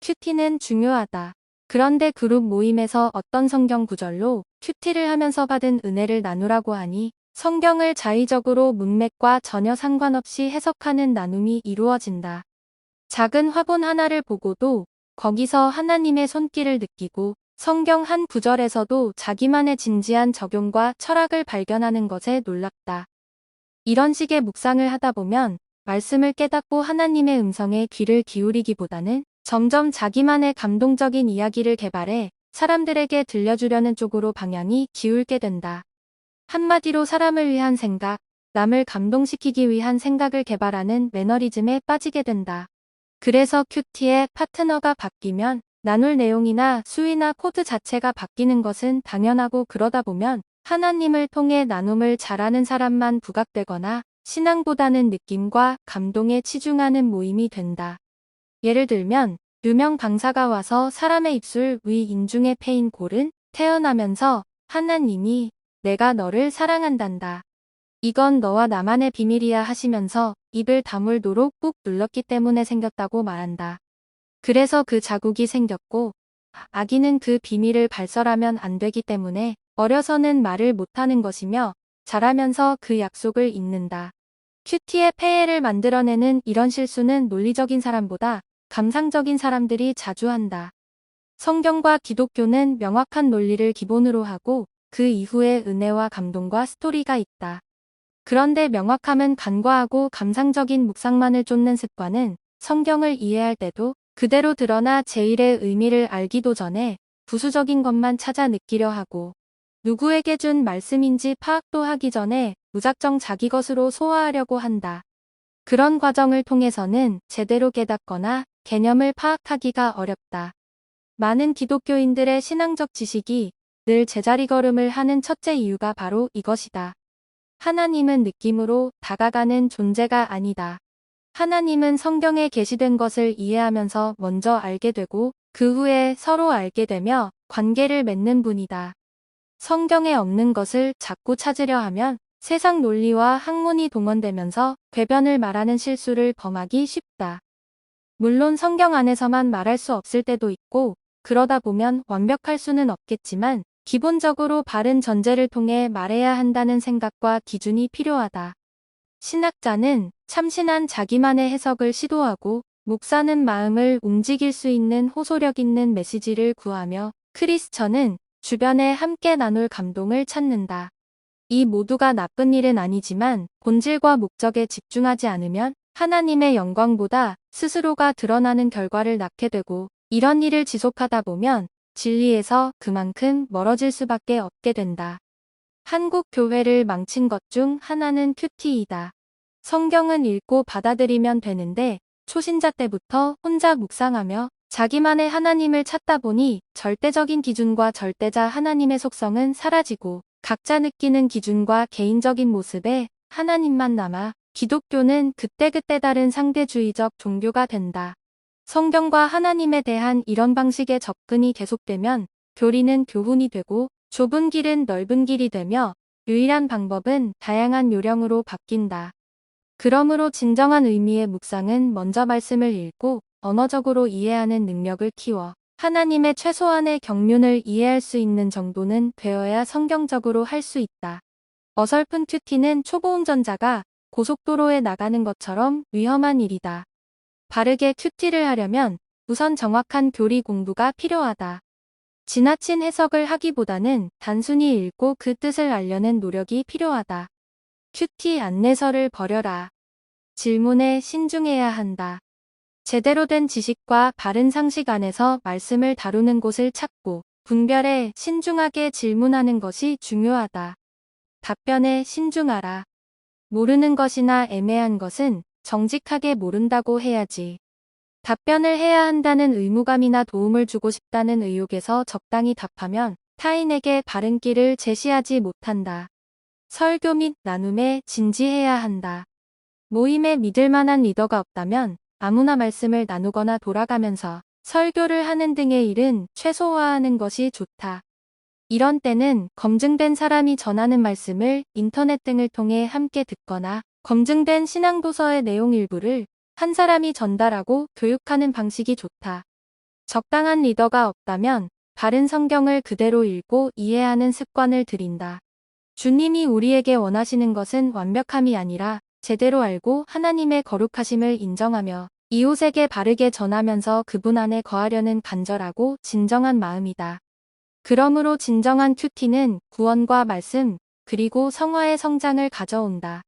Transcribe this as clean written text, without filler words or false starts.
큐티는 중요하다. 그런데 그룹 모임에서 어떤 성경 구절로 큐티를 하면서 받은 은혜를 나누라고 하니 성경을 자의적으로 문맥과 전혀 상관없이 해석하는 나눔이 이루어진다. 작은 화본 하나를 보고도 거기서 하나님의 손길을 느끼고 성경 한 구절에서도 자기만의 진지한 적용과 철학을 발견하는 것에 놀랍다. 이런 식의 묵상을 하다 보면 말씀을 깨닫고 하나님의 음성에 귀를 기울이기보다는 점점 자기만의 감동적인 이야기를 개발해 사람들에게 들려주려는 쪽으로 방향이 기울게 된다. 한마디로 사람을 위한 생각, 남을 감동시키기 위한 생각을 개발하는 매너리즘에 빠지게 된다. 그래서 큐티의 파트너가 바뀌면 나눌 내용이나 수위나 코드 자체가 바뀌는 것은 당연하고, 그러다 보면 하나님을 통해 나눔을 잘하는 사람만 부각되거나 신앙보다는 느낌과 감동에 치중하는 모임이 된다. 예를 들면 유명 강사가 와서 사람의 입술 위 인중에 패인 골은 태어나면서 하나님이 내가 너를 사랑한단다. 이건 너와 나만의 비밀이야 하시면서 입을 다물도록 꾹 눌렀기 때문에 생겼다고 말한다. 그래서 그 자국이 생겼고, 아기는 그 비밀을 발설하면 안 되기 때문에 어려서는 말을 못하는 것이며 자라면서 그 약속을 잊는다. 큐티의 폐해를 만들어내는 이런 실수는 논리적인 사람보다 감상적인 사람들이 자주 한다. 성경과 기독교는 명확한 논리를 기본으로 하고 그 이후에 은혜와 감동과 스토리가 있다. 그런데 명확함은 간과하고 감상적인 묵상만을 쫓는 습관은 성경을 이해할 때도 그대로 드러나 제1의 의미를 알기도 전에 부수적인 것만 찾아 느끼려 하고, 누구에게 준 말씀인지 파악도 하기 전에 무작정 자기 것으로 소화하려고 한다. 그런 과정을 통해서는 제대로 깨닫거나 개념을 파악하기가 어렵다. 많은 기독교인들의 신앙적 지식이 늘 제자리 걸음을 하는 첫째 이유가 바로 이것이다. 하나님은 느낌으로 다가가는 존재가 아니다. 하나님은 성경에 게시된 것을 이해하면서 먼저 알게 되고 그 후에 서로 알게 되며 관계를 맺는 분이다. 성경에 없는 것을 자꾸 찾으려 하면 세상 논리와 학문이 동원되면서 궤변을 말하는 실수를 범하기 쉽다. 물론 성경 안에서만 말할 수 없을 때도 있고, 그러다 보면 완벽할 수는 없겠지만 기본적으로 바른 전제를 통해 말해야 한다는 생각과 기준이 필요하다. 신학자는 참신한 자기만의 해석을 시도하고, 목사는 마음을 움직일 수 있는 호소력 있는 메시지를 구하며, 크리스천은 주변에 함께 나눌 감동을 찾는다. 이 모두가 나쁜 일은 아니지만 본질과 목적에 집중하지 않으면 하나님의 영광보다 스스로가 드러나는 결과를 낳게 되고, 이런 일을 지속하다 보면 진리에서 그만큼 멀어질 수밖에 없게 된다. 한국 교회를 망친 것 중 하나는 큐티이다. 성경은 읽고 받아들이면 되는데 초신자 때부터 혼자 묵상하며 자기만의 하나님을 찾다 보니 절대적인 기준과 절대자 하나님의 속성은 사라지고 각자 느끼는 기준과 개인적인 모습에 하나님만 남아 기독교는 그때그때 다른 상대주의적 종교가 된다. 성경과 하나님에 대한 이런 방식의 접근이 계속되면 교리는 교훈이 되고 좁은 길은 넓은 길이 되며 유일한 방법은 다양한 요령으로 바뀐다. 그러므로 진정한 의미의 묵상은 먼저 말씀을 읽고 언어적으로 이해하는 능력을 키워 하나님의 최소한의 경륜을 이해할 수 있는 정도는 되어야 성경적으로 할 수 있다. 어설픈 큐티는 초보 운전자가 고속도로에 나가는 것처럼 위험한 일이다. 바르게 큐티를 하려면 우선 정확한 교리 공부가 필요하다. 지나친 해석을 하기보다는 단순히 읽고 그 뜻을 알려는 노력이 필요하다. 큐티 안내서를 버려라. 질문에 신중해야 한다. 제대로 된 지식과 바른 상식 안에서 말씀을 다루는 곳을 찾고 분별해 신중하게 질문하는 것이 중요하다. 답변에 신중하라. 모르는 것이나 애매한 것은 정직하게 모른다고 해야지. 답변을 해야 한다는 의무감이나 도움을 주고 싶다는 의욕에서 적당히 답하면 타인에게 바른 길을 제시하지 못한다. 설교 및 나눔에 진지해야 한다. 모임에 믿을 만한 리더가 없다면 아무나 말씀을 나누거나 돌아가면서 설교를 하는 등의 일은 최소화하는 것이 좋다. 이런 때는 검증된 사람이 전하는 말씀을 인터넷 등을 통해 함께 듣거나 검증된 신앙도서의 내용 일부를 한 사람이 전달하고 교육하는 방식이 좋다. 적당한 리더가 없다면 바른 성경을 그대로 읽고 이해하는 습관을 들인다. 주님이 우리에게 원하시는 것은 완벽함이 아니라 제대로 알고 하나님의 거룩하심을 인정하며 이웃에게 바르게 전하면서 그분 안에 거하려는 간절하고 진정한 마음이다. 그러므로 진정한 큐티는 구원과 말씀, 그리고 성화의 성장을 가져온다.